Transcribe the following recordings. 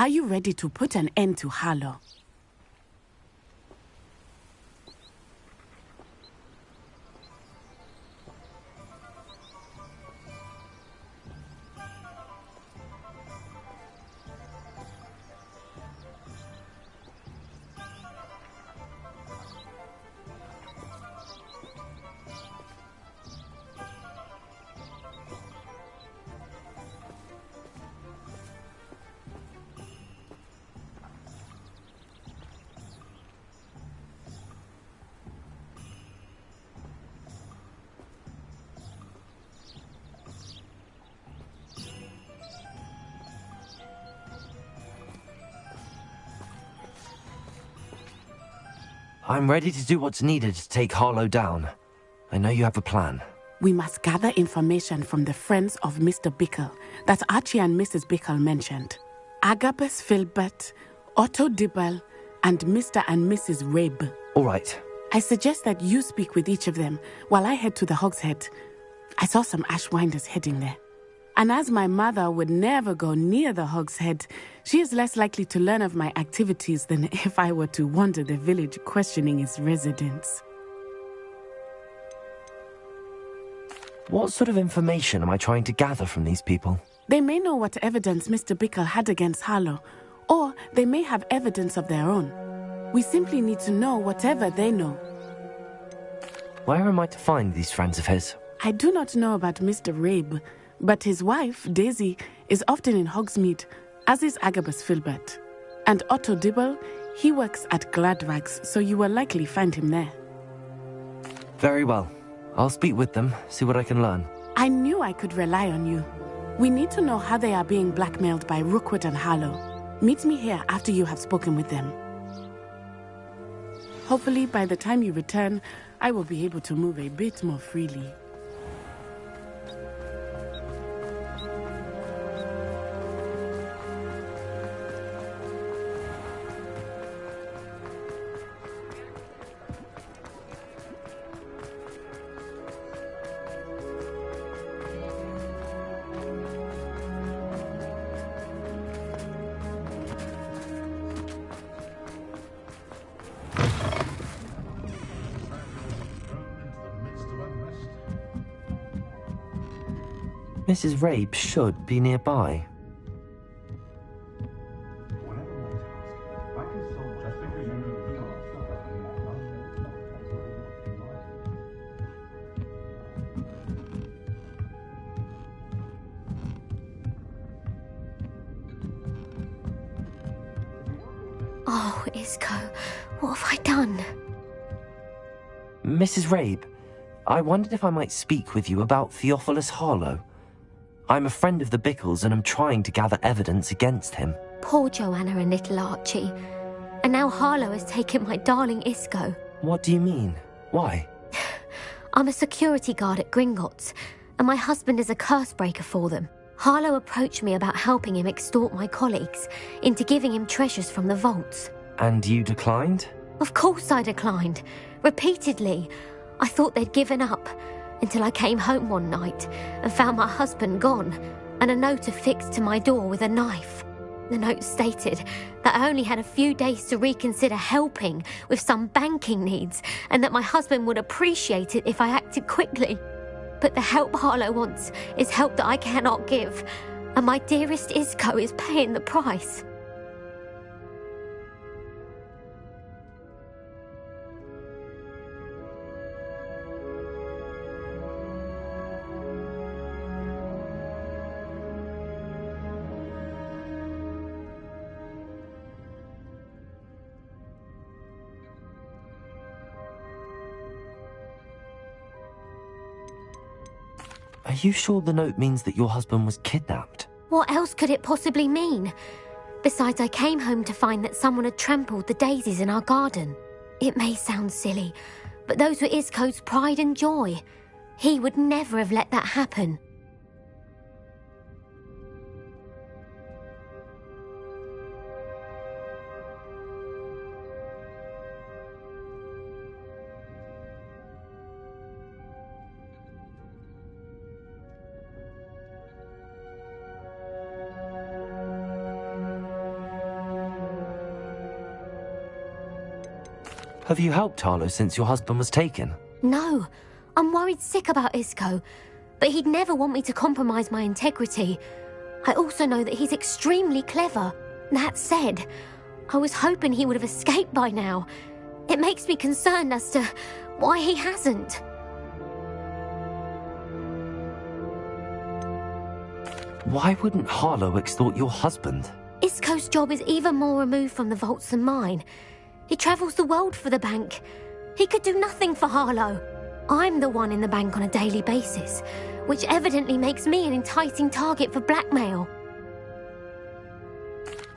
Are you ready to put an end to Harlow? I'm ready to do what's needed to take Harlow down. I know you have a plan. We must gather information from the friends of Mr. Bickle that Archie and Mrs. Bickle mentioned. Agabus Filbert, Otto Dibble, and Mr. and Mrs. Rabe. All right. I suggest that you speak with each of them while I head to the Hog's Head. I saw some Ashwinders heading there. And as my mother would never go near the Hog's Head, she is less likely to learn of my activities than if I were to wander the village questioning its residents. What sort of information am I trying to gather from these people? They may know what evidence Mr. Bickle had against Harlow, or they may have evidence of their own. We simply need to know whatever they know. Where am I to find these friends of his? I do not know about Mr. Rabe, but his wife, Daisy, is often in Hogsmeade, as is Agabus Filbert. And Otto Dibble, he works at Gladrags, so you will likely find him there. Very well. I'll speak with them, see what I can learn. I knew I could rely on you. We need to know how they are being blackmailed by Rookwood and Harlow. Meet me here after you have spoken with them. Hopefully, by the time you return, I will be able to move a bit more freely. Mrs. Rabe should be nearby. Oh, Isco, what have I done? Mrs. Rabe, I wondered if I might speak with you about Theophilus Harlow. I'm a friend of the Bickles and I'm trying to gather evidence against him. Poor Joanna and little Archie. And now Harlow has taken my darling Isco. What do you mean? Why? I'm a security guard at Gringotts, and my husband is a curse breaker for them. Harlow approached me about helping him extort my colleagues into giving him treasures from the vaults. And you declined? Of course I declined. Repeatedly. I thought they'd given up, until I came home one night and found my husband gone, and a note affixed to my door with a knife. The note stated that I only had a few days to reconsider helping with some banking needs, and that my husband would appreciate it if I acted quickly. But the help Harlow wants is help that I cannot give, and my dearest Isco is paying the price. Are you sure the note means that your husband was kidnapped? What else could it possibly mean? Besides, I came home to find that someone had trampled the daisies in our garden. It may sound silly, but those were Isco's pride and joy. He would never have let that happen. Have you helped Harlow since your husband was taken? No, I'm worried sick about Isco, but he'd never want me to compromise my integrity. I also know that he's extremely clever. That said, I was hoping he would have escaped by now. It makes me concerned as to why he hasn't. Why wouldn't Harlow extort your husband? Isco's job is even more removed from the vaults than mine. He travels the world for the bank. He could do nothing for Harlow. I'm the one in the bank on a daily basis, which evidently makes me an enticing target for blackmail.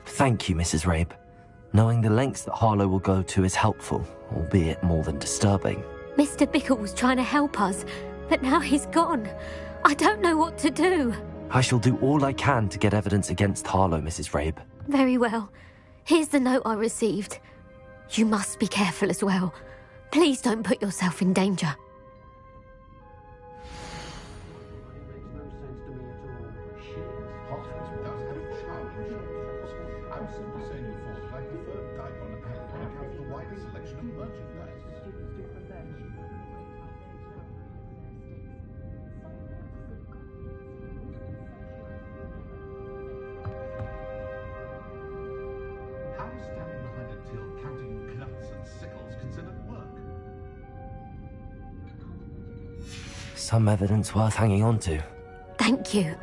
Thank you, Mrs. Rabe. Knowing the lengths that Harlow will go to is helpful, albeit more than disturbing. Mr. Bickle was trying to help us, but now he's gone. I don't know what to do. I shall do all I can to get evidence against Harlow, Mrs. Rabe. Very well. Here's the note I received. You must be careful as well. Please don't put yourself in danger. Some evidence worth hanging on to. Thank you.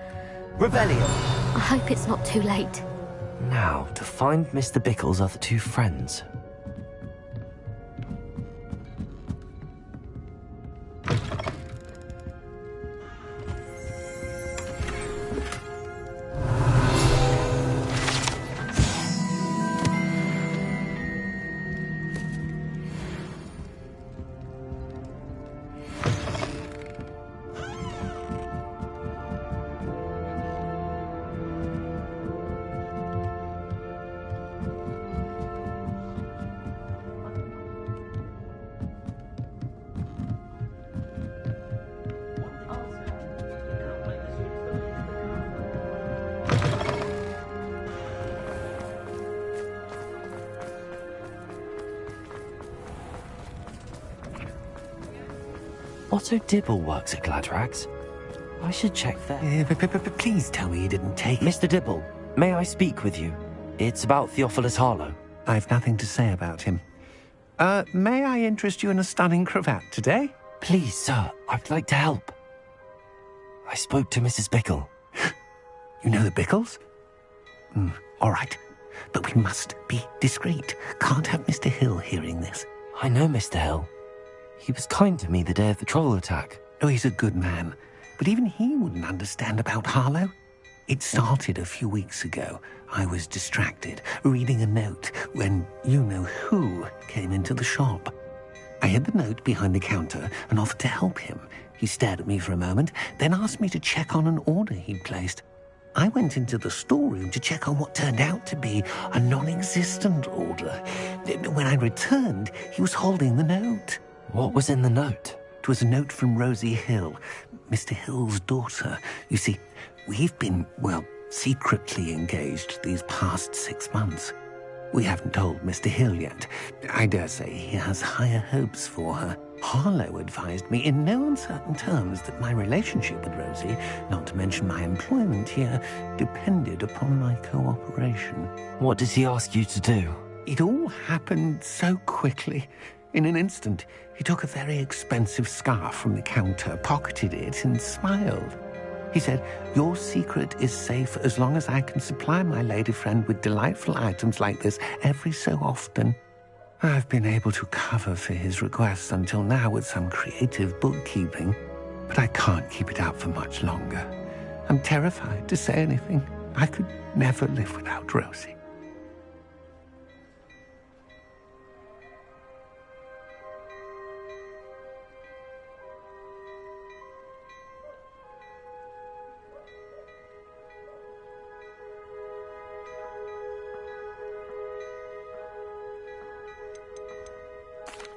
Rebellion! I hope it's not too late. Now, to find Mr. Bickle's other two friends. Otto Dibble works at Gladrags. I should check there. Please tell me you didn't take it. Mr. Dibble, may I speak with you? It's about Theophilus Harlow. I've nothing to say about him. May I interest you in a stunning cravat today? Please, sir, I'd like to help. I spoke to Mrs. Bickle. You know the Bickles? All right. But we must be discreet. Can't have Mr. Hill hearing this. I know Mr. Hill. He was kind to me the day of the troll attack. Oh, he's a good man. But even he wouldn't understand about Harlow. It started a few weeks ago. I was distracted, reading a note, when you-know-who came into the shop. I hid the note behind the counter and offered to help him. He stared at me for a moment, then asked me to check on an order he'd placed. I went into the storeroom to check on what turned out to be a non-existent order. When I returned, he was holding the note. What was in the note? It was a note from Rosie Hill, Mr. Hill's daughter. You see, we've been, secretly engaged these past 6 months. We haven't told Mr. Hill yet. I dare say he has higher hopes for her. Harlow advised me in no uncertain terms that my relationship with Rosie, not to mention my employment here, depended upon my cooperation. What does he ask you to do? It all happened so quickly. In an instant, he took a very expensive scarf from the counter, pocketed it, and smiled. He said, "Your secret is safe as long as I can supply my lady friend with delightful items like this every so often." I've been able to cover for his requests until now with some creative bookkeeping, but I can't keep it up for much longer. I'm terrified to say anything. I could never live without Rosie.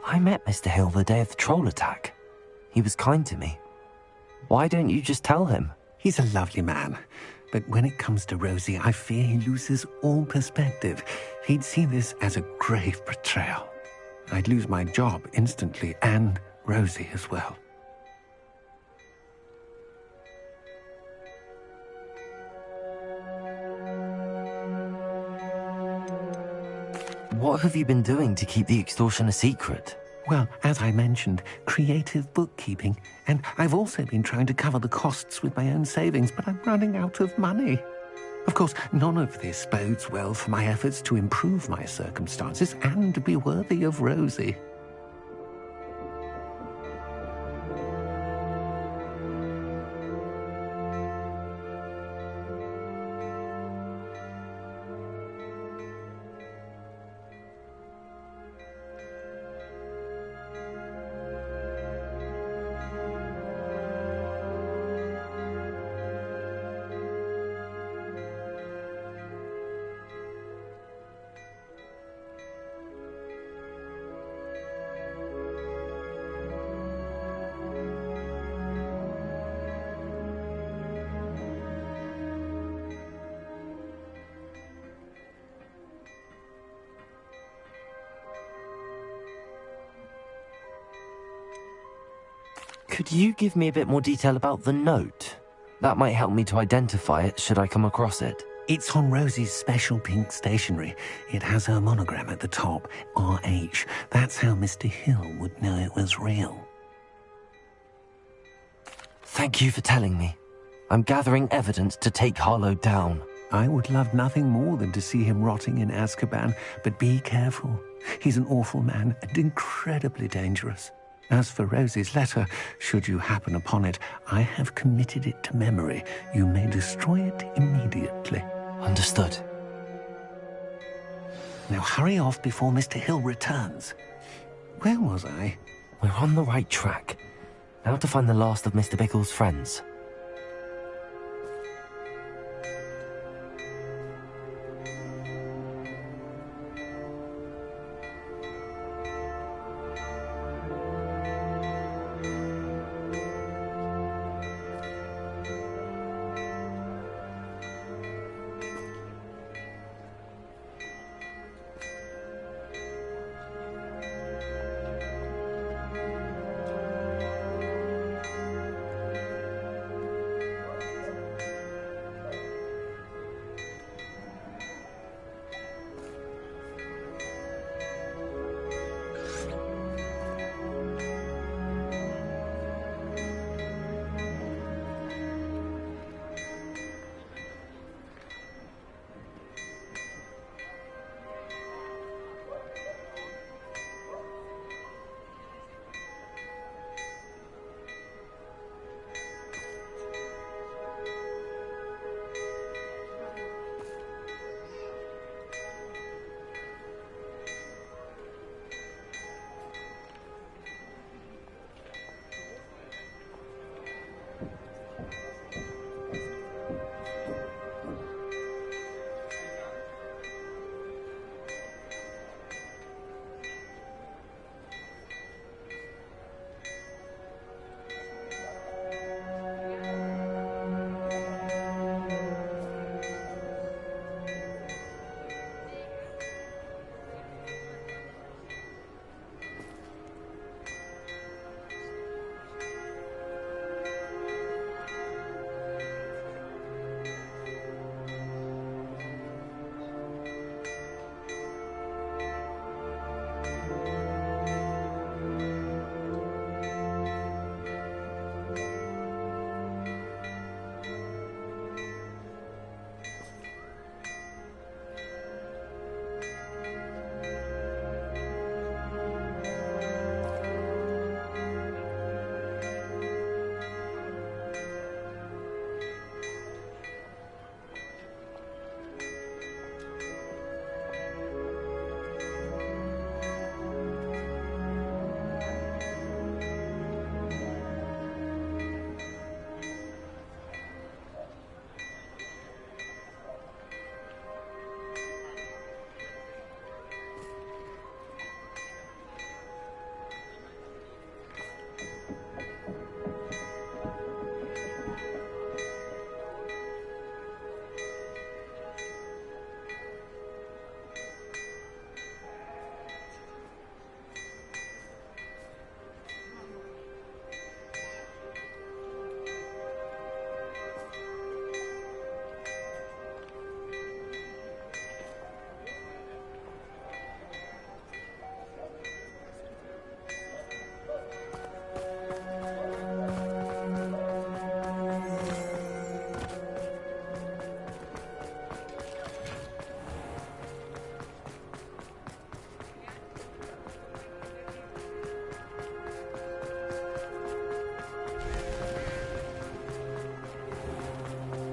I met Mr. Hill the day of the troll attack. He was kind to me. Why don't you just tell him? He's a lovely man, but when it comes to Rosie, I fear he loses all perspective. He'd see this as a grave betrayal. I'd lose my job instantly, and Rosie as well. What have you been doing to keep the extortion a secret? Well, as I mentioned, creative bookkeeping. And I've also been trying to cover the costs with my own savings, but I'm running out of money. Of course, none of this bodes well for my efforts to improve my circumstances and be worthy of Rosie. Could you give me a bit more detail about the note? That might help me to identify it should I come across it. It's on Rosie's special pink stationery. It has her monogram at the top, RH. That's how Mr. Hill would know it was real. Thank you for telling me. I'm gathering evidence to take Harlow down. I would love nothing more than to see him rotting in Azkaban, but be careful. He's an awful man and incredibly dangerous. As for Rosie's letter, should you happen upon it, I have committed it to memory. You may destroy it immediately. Understood. Now hurry off before Mr. Hill returns. Where was I? We're on the right track. Now to find the last of Mr. Bickle's friends.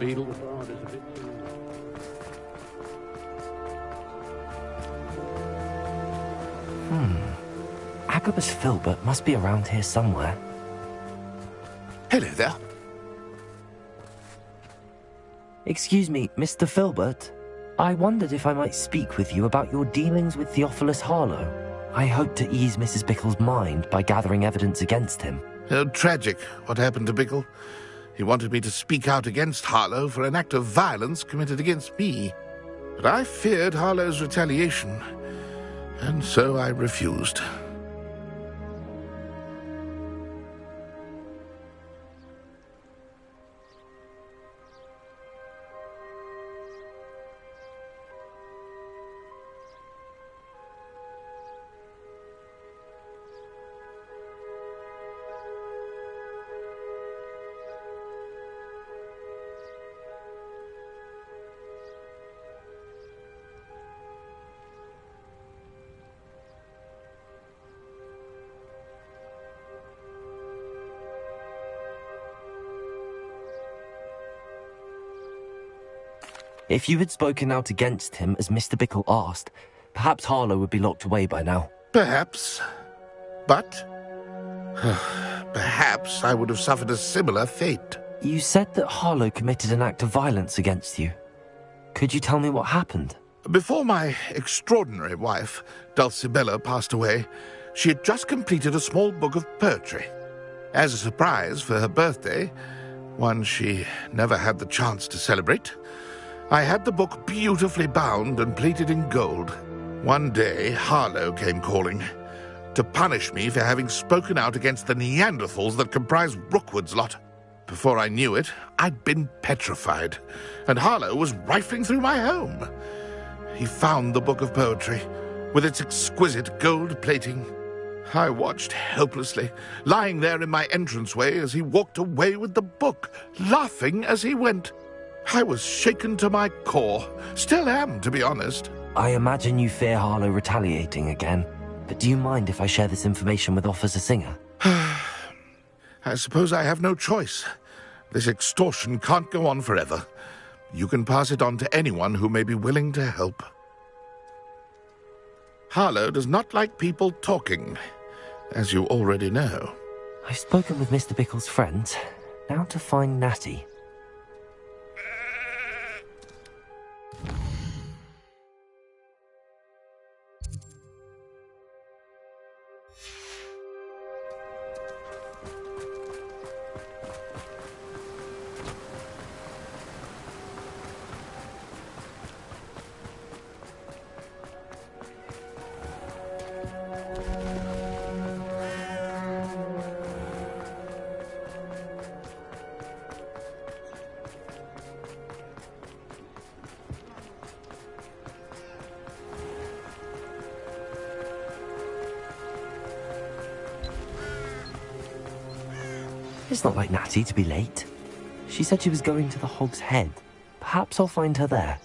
beetle. Agabus Filbert must be around here somewhere. Hello there. Excuse me, Mr. Filbert. I wondered if I might speak with you about your dealings with Theophilus Harlow. I hope to ease Mrs. Bickle's mind by gathering evidence against him. Tragic, what happened to Bickle. He wanted me to speak out against Harlow for an act of violence committed against me. But I feared Harlow's retaliation, and so I refused. If you had spoken out against him as Mr. Bickle asked, perhaps Harlow would be locked away by now. Perhaps. But perhaps I would have suffered a similar fate. You said that Harlow committed an act of violence against you. Could you tell me what happened? Before my extraordinary wife, Dulcibella, passed away, she had just completed a small book of poetry. As a surprise for her birthday, one she never had the chance to celebrate, I had the book beautifully bound and plated in gold. One day, Harlow came calling to punish me for having spoken out against the Neanderthals that comprise Rookwood's lot. Before I knew it, I'd been petrified, and Harlow was rifling through my home. He found the book of poetry, with its exquisite gold plating. I watched helplessly, lying there in my entranceway as he walked away with the book, laughing as he went. I was shaken to my core. Still am, to be honest. I imagine you fear Harlow retaliating again, but do you mind if I share this information with Officer Singer? I suppose I have no choice. This extortion can't go on forever. You can pass it on to anyone who may be willing to help. Harlow does not like people talking, as you already know. I've spoken with Mr. Bickle's friends. Now to find Natty. It's not like Natty to be late. She said she was going to the Hog's Head. Perhaps I'll find her there.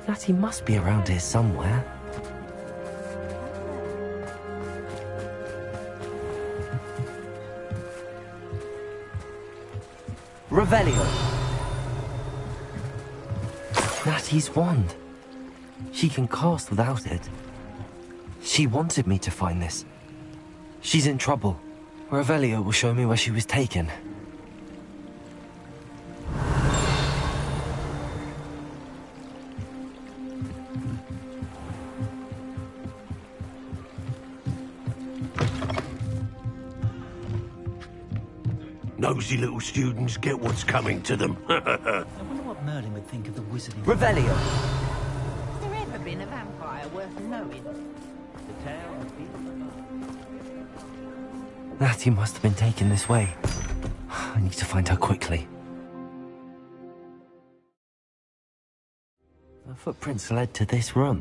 Natty must be around here somewhere. Revelio! Natty's wand. She can cast without it. She wanted me to find this. She's in trouble. Revelio will show me where she was taken. Nosy little students get what's coming to them. I wonder what Merlin would think of the wizarding. Revelio! Has there ever been a vampire worth knowing? The tale of Natty must have been taken this way. I need to find her quickly. The footprints led to this room.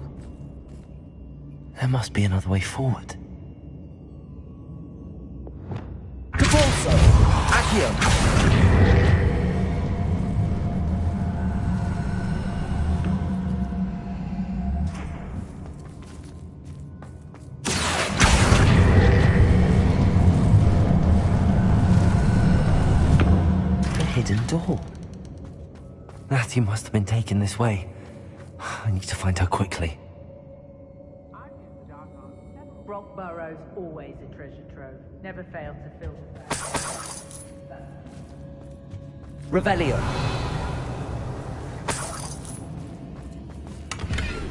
There must be another way forward. Cabalso! Accio! Hidden door. Natty must have been taken this way. I need to find her quickly. Rockborough's always a treasure trove. Never failed to fill the Revelio.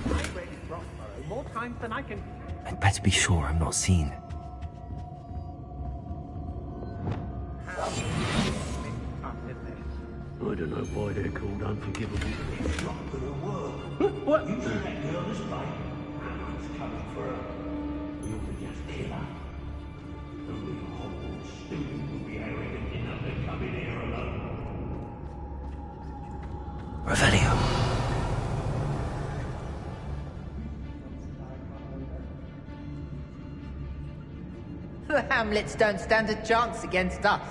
I've raided Rockborough more times than I can. I'd better be sure I'm not seen. I don't know why they're called unforgivable. It's not gonna work. What? You think that girl is right? Hamlet's coming for her. We ought to just kill her. Only a Hogwarts student would be arrogant enough to come in here alone. Revelio. The Hamlets don't stand a chance against us.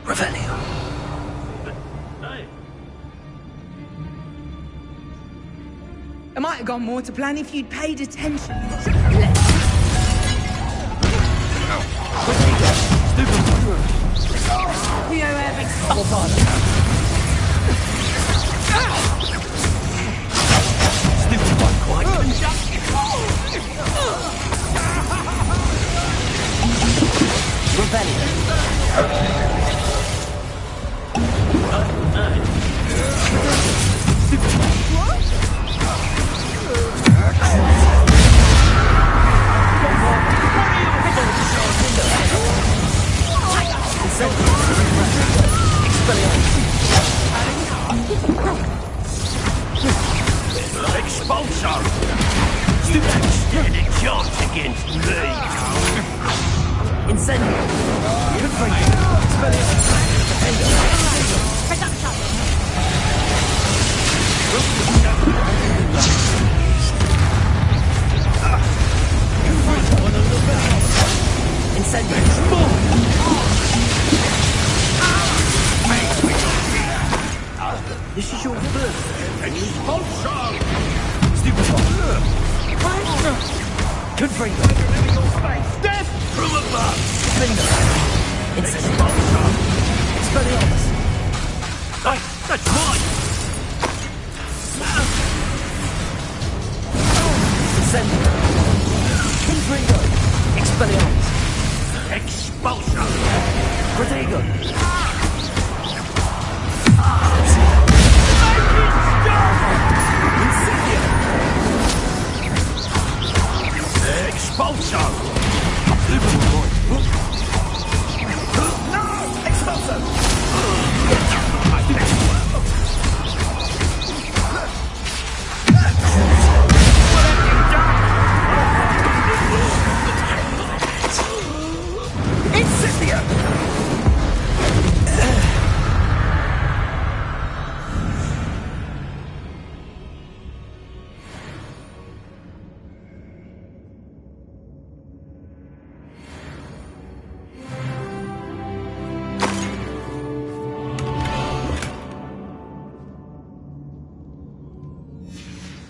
Revelio. It might have gone more to plan if you'd paid attention. Expulso! You don't stand a chance against me! Incendio. This is your birthday. And he's Expulso! Confringo. Death from above! Expulso. Expelliarmus. That's mine! Incendio. Confringo. Expelliarmus. Expulso! Protego. Expulso! No! Expulso!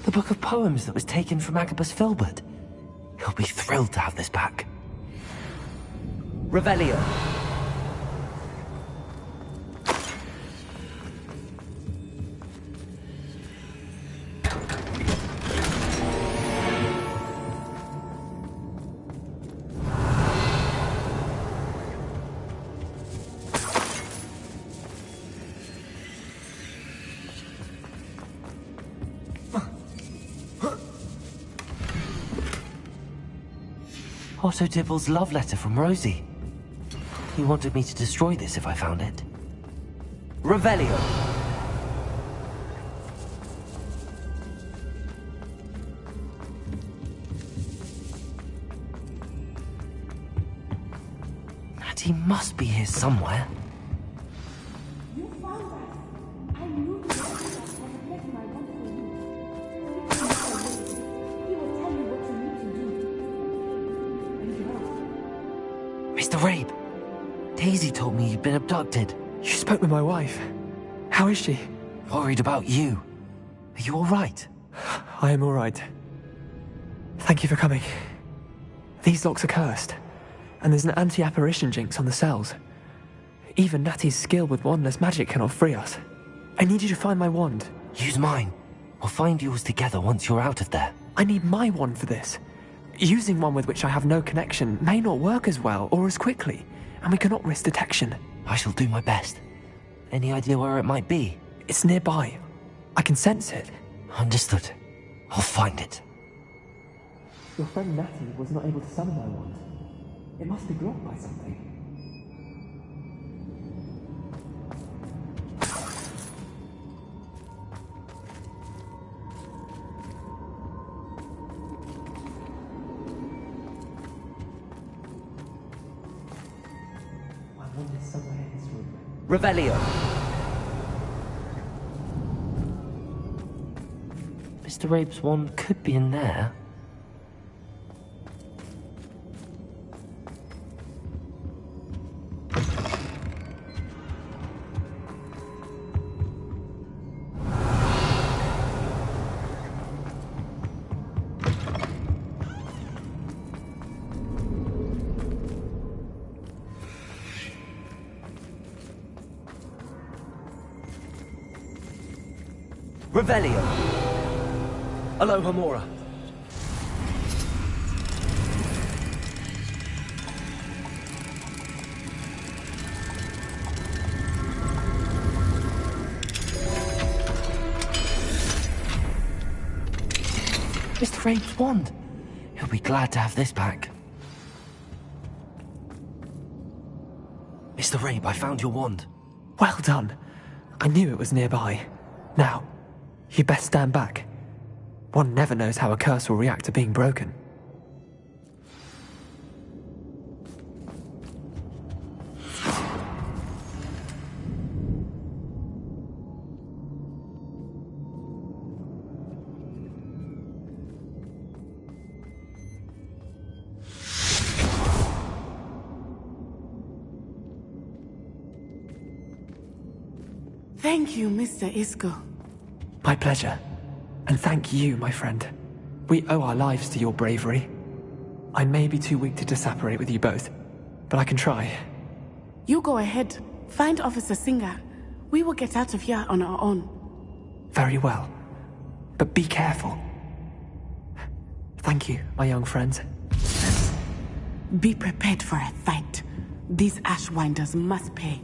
The book of poems that was taken from Agabus Filbert. He'll be thrilled to have this back. Revelio. Otto Dibble's love letter from Rosie. He wanted me to destroy this if I found it. Revelio. Natty must be here somewhere. You found that. I knew the was reflecting my want for you. He will tell you what you need to do. Anything else? Mr. Rabe, Daisy told me you'd been abducted. You spoke with my wife. How is she? Worried about you. Are you all right? I am all right. Thank you for coming. These locks are cursed, and there's an anti-apparition jinx on the cells. Even Natty's skill with wandless magic cannot free us. I need you to find my wand. Use mine. We'll find yours together once you're out of there. I need my wand for this. Using one with which I have no connection may not work as well or as quickly, and we cannot risk detection. I shall do my best. Any idea where it might be? It's nearby. I can sense it. Understood. I'll find it. Your friend Natty was not able to summon my wand. It must be blocked by something. My wand is somewhere in this room. Revelio. Mr. Rabe's wand could be in there. Revelio. Aloha Mora. Mr. Rabe's wand. He'll be glad to have this back. Mr. Rabe, I found your wand. Well done. I knew it was nearby. Now, you best stand back. One never knows how a curse will react to being broken. Thank you, Mr. Isco. My pleasure. And thank you, my friend. We owe our lives to your bravery. I may be too weak to disapparate with you both, but I can try. You go ahead. Find Officer Singer. We will get out of here on our own. Very well. But be careful. Thank you, my young friends. Be prepared for a fight. These Ashwinders must pay.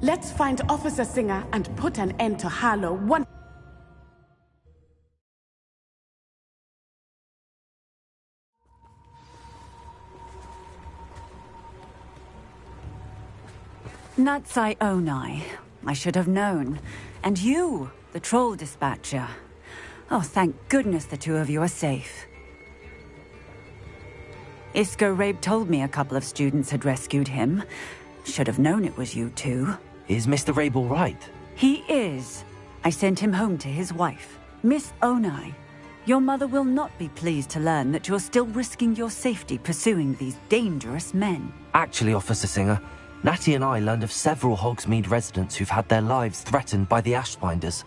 Let's find Officer Singer and put an end to Harlow one. Natsai Onai, I should have known. And you, the troll dispatcher. Oh, thank goodness the two of you are safe. Isco Rabe told me a couple of students had rescued him. Should have known it was you two. Is Mr. Rabe all right? He is. I sent him home to his wife, Miss Onai. Your mother will not be pleased to learn that you're still risking your safety pursuing these dangerous men. Actually, Officer Singer, Natty and I learned of several Hogsmeade residents who've had their lives threatened by the Ashbinders.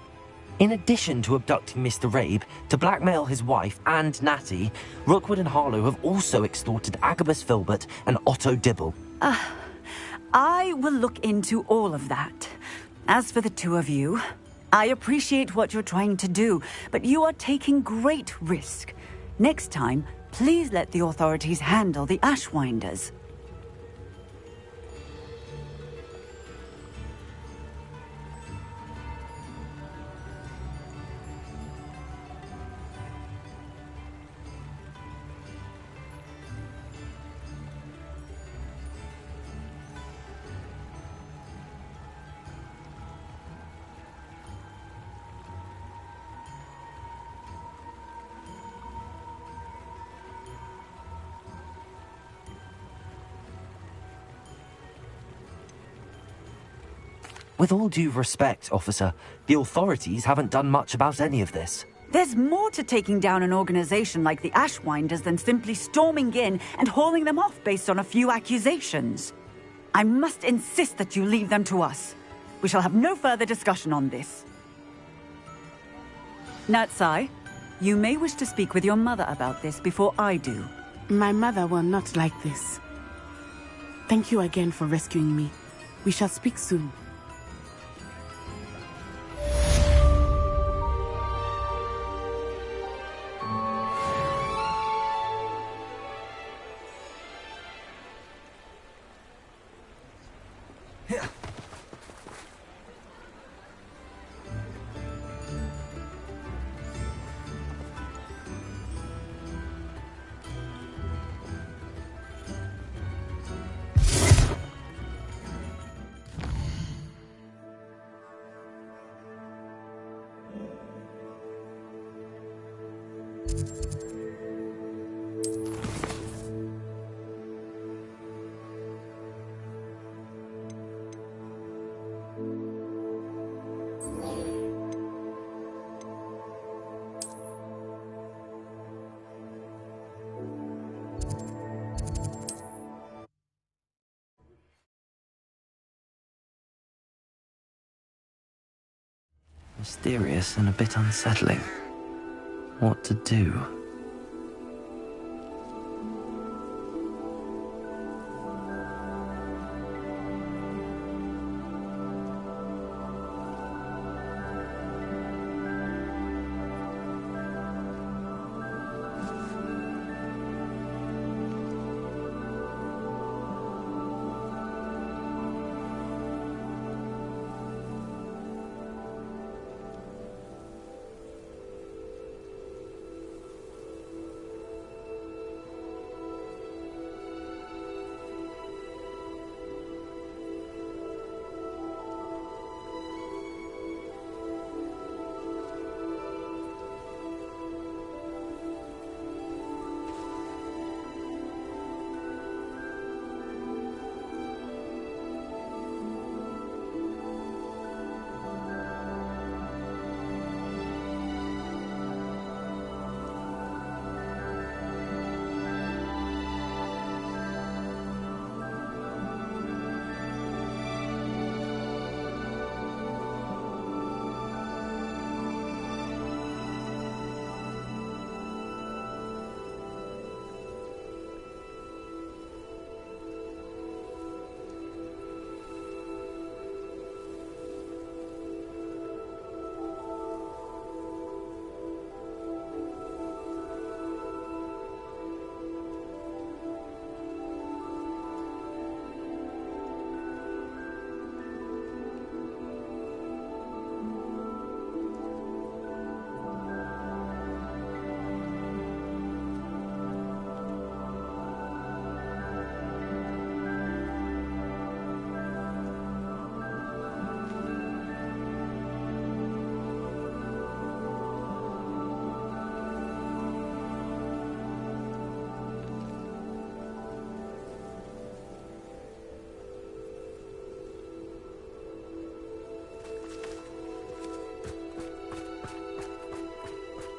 In addition to abducting Mr. Rabe to blackmail his wife and Natty, Rookwood and Harlow have also extorted Agabus Filbert and Otto Dibble. I will look into all of that. As for the two of you, I appreciate what you're trying to do, but you are taking great risk. Next time, please let the authorities handle the Ashwinders. With all due respect, officer, the authorities haven't done much about any of this. There's more to taking down an organization like the Ashwinders than simply storming in and hauling them off based on a few accusations. I must insist that you leave them to us. We shall have no further discussion on this. Natsai, you may wish to speak with your mother about this before I do. My mother will not like this. Thank you again for rescuing me. We shall speak soon. Mysterious and a bit unsettling. What to do?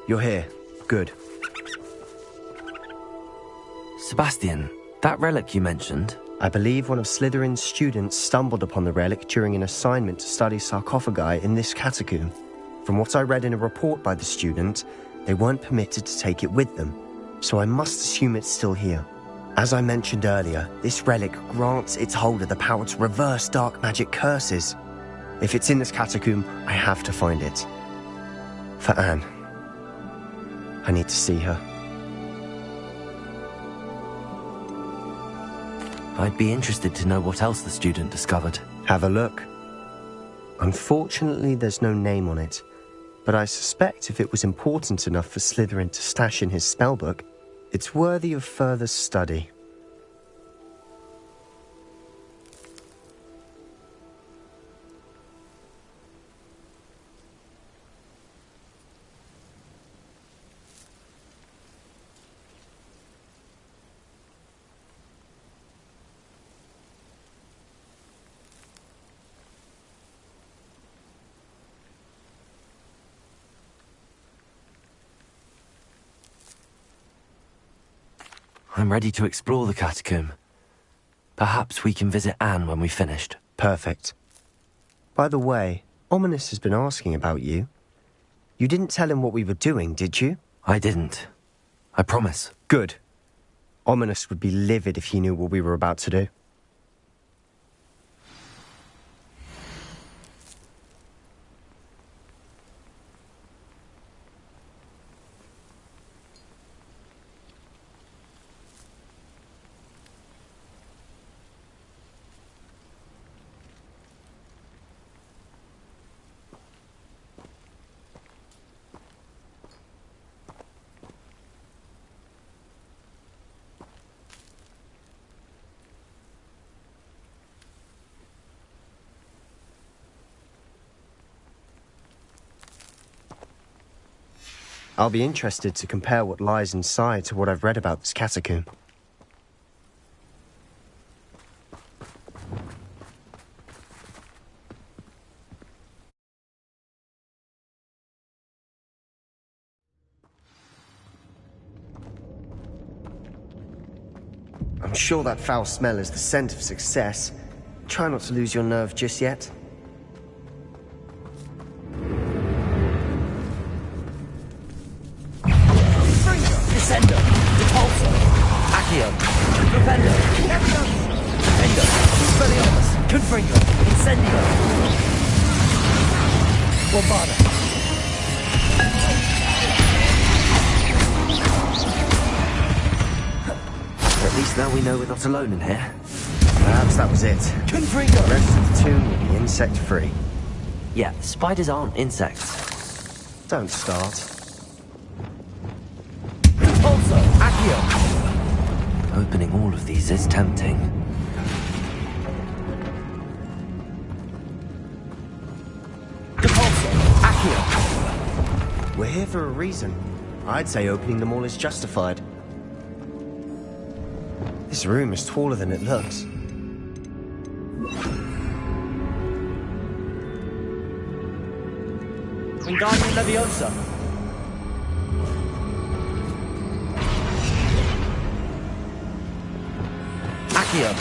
You're here. Good. Sebastian, that relic you mentioned... I believe one of Slytherin's students stumbled upon the relic during an assignment to study sarcophagi in this catacomb. From what I read in a report by the student, they weren't permitted to take it with them, so I must assume it's still here. As I mentioned earlier, this relic grants its holder the power to reverse dark magic curses. If it's in this catacomb, I have to find it. For Anne. I need to see her. I'd be interested to know what else the student discovered. Have a look. Unfortunately, there's no name on it, but I suspect if it was important enough for Slytherin to stash in his spellbook, it's worthy of further study. I'm ready to explore the catacomb. Perhaps we can visit Anne when we've finished. Perfect. By the way, Ominous has been asking about you. You didn't tell him what we were doing, did you? I didn't. I promise. Good. Ominous would be livid if he knew what we were about to do. I'll be interested to compare what lies inside to what I've read about this catacomb. I'm sure that foul smell is the scent of success. Try not to lose your nerve just yet. Descendo, Repulsor, Accio, Propendo, Endo, Expelliarmus, Confringo, Incendio, Bombarda. At least now we know we're not alone in here. Perhaps that was it. Confringo! The rest of the tomb will be insect-free. Yeah, spiders aren't insects. Don't start. Also, Accio! Opening all of these is tempting. Depulso, Accio! We're here for a reason. I'd say opening them all is justified. This room is taller than it looks. Wingardium Leviosa! Accio!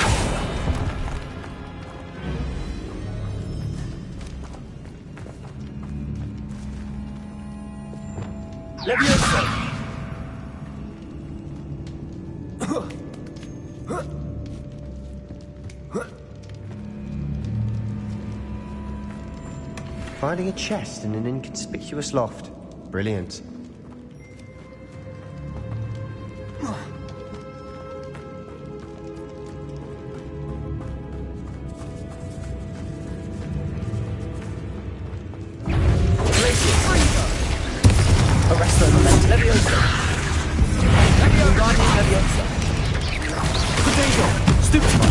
Leviosa! Finding a chest in an inconspicuous loft. Brilliant. Arresto Memento Leviosa! Wingardium Leviosa! Protego! Stupefy!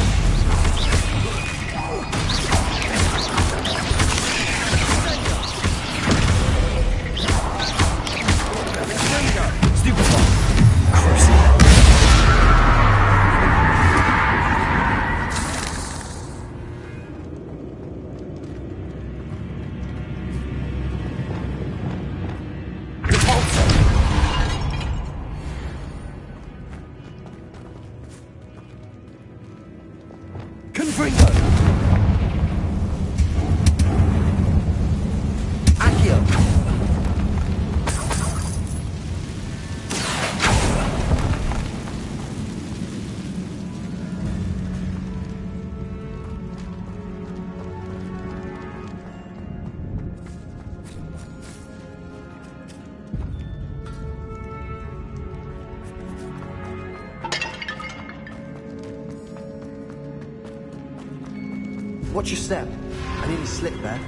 Watch your step. I nearly slipped there.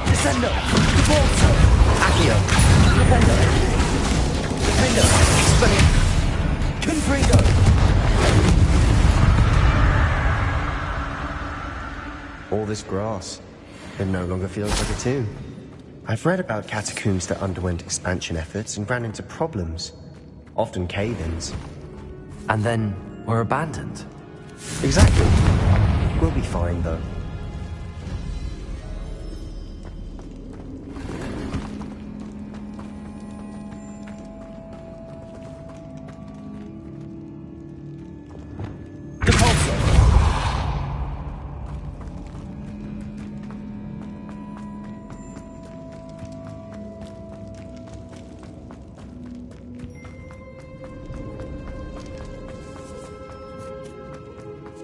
Descendo! Divorzo! Accio! Dependo! Dependo! Expelliarmus! Confringo! All this grass. It no longer feels like a tomb. I've read about catacombs that underwent expansion efforts and ran into problems. Often cave-ins. And then were abandoned. Exactly. We'll be fine, though.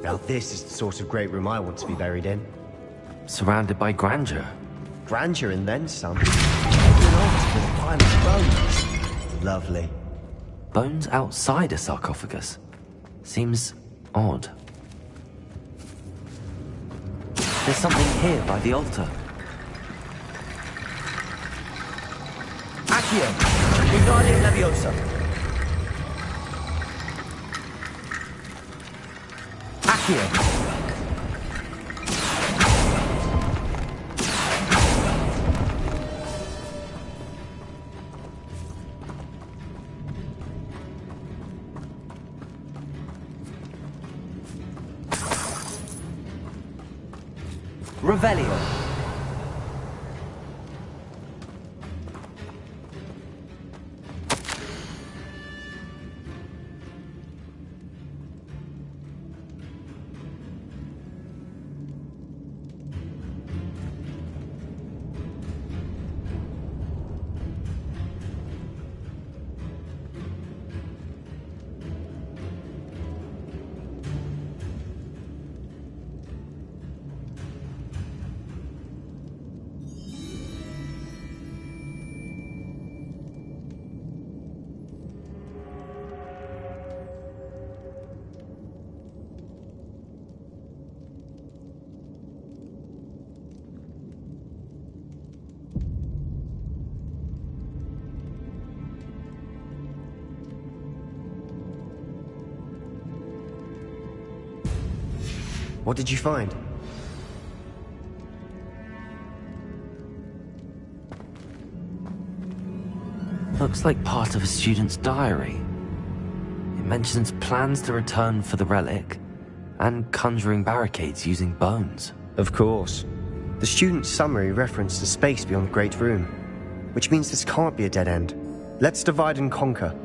Now this is the sort of great room I want to be buried in. Surrounded by grandeur. Grandeur and then some. Open arms with a pile of bones. Lovely. Bones outside a sarcophagus? Seems odd. There's something here by the altar. Accio! Wingardium Leviosa! Accio! Revelio. What did you find? Looks like part of a student's diary. It mentions plans to return for the relic and conjuring barricades using bones. Of course. The student's summary referenced a space beyond the Great Room, which means this can't be a dead end. Let's divide and conquer.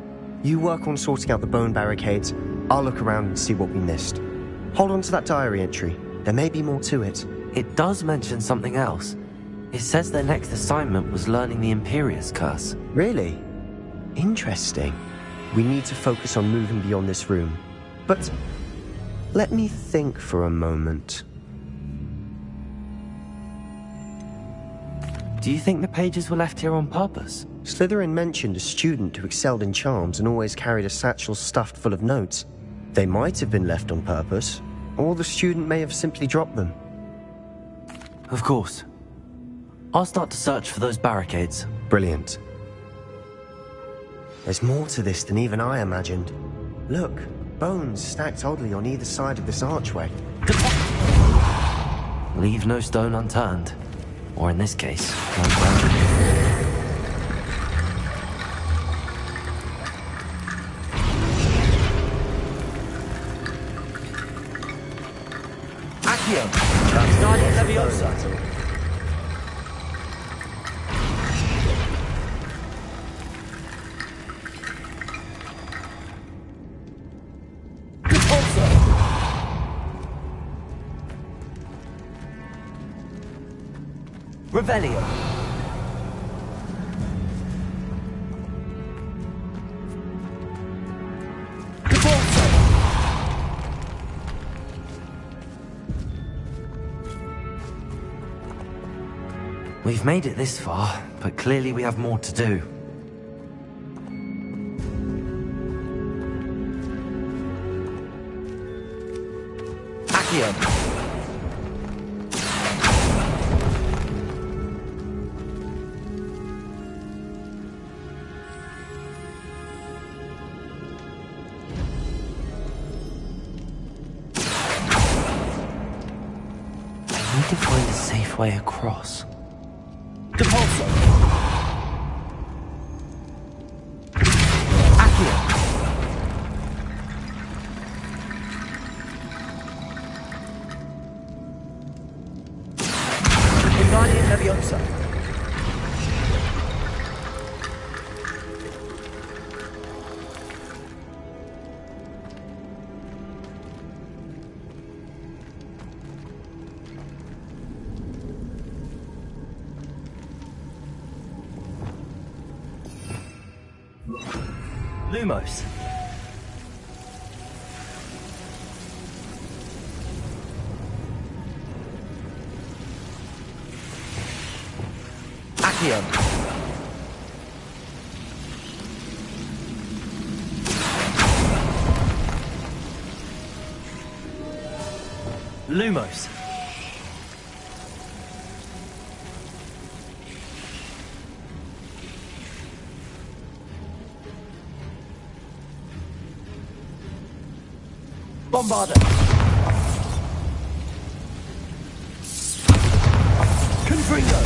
You work on sorting out the bone barricades, I'll look around and see what we missed. Hold on to that diary entry. There may be more to it. It does mention something else. It says their next assignment was learning the Imperius Curse. Really? Interesting. We need to focus on moving beyond this room. But let me think for a moment. Do you think the pages were left here on purpose? Slytherin mentioned a student who excelled in charms and always carried a satchel stuffed full of notes. They might have been left on purpose, or the student may have simply dropped them. Of course. I'll start to search for those barricades. Brilliant. There's more to this than even I imagined. Look, bones stacked oddly on either side of this archway. Leave no stone unturned. Or in this case, unturned. Accio! Wingardium Leviosa! Revelio. We've made it this far, but clearly we have more to do. Accio! I need to find a safe way across. Depulso! Accio! Wingardium Leviosa. Lumos. Accio. Lumos. Bombarda. Confringo.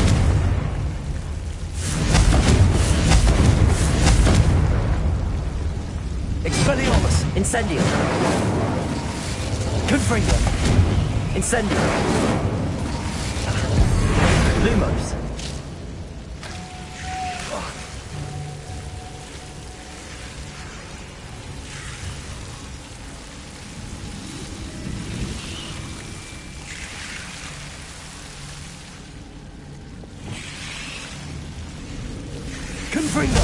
Expelliarmus. Incendio. Confringo. Incendio. Lumos. Confringo.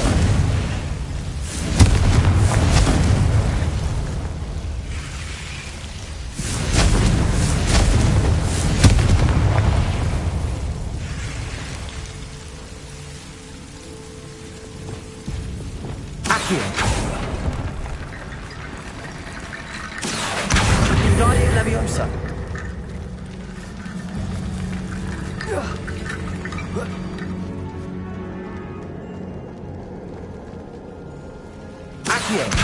Accio. Wingardium Leviosa. Accio.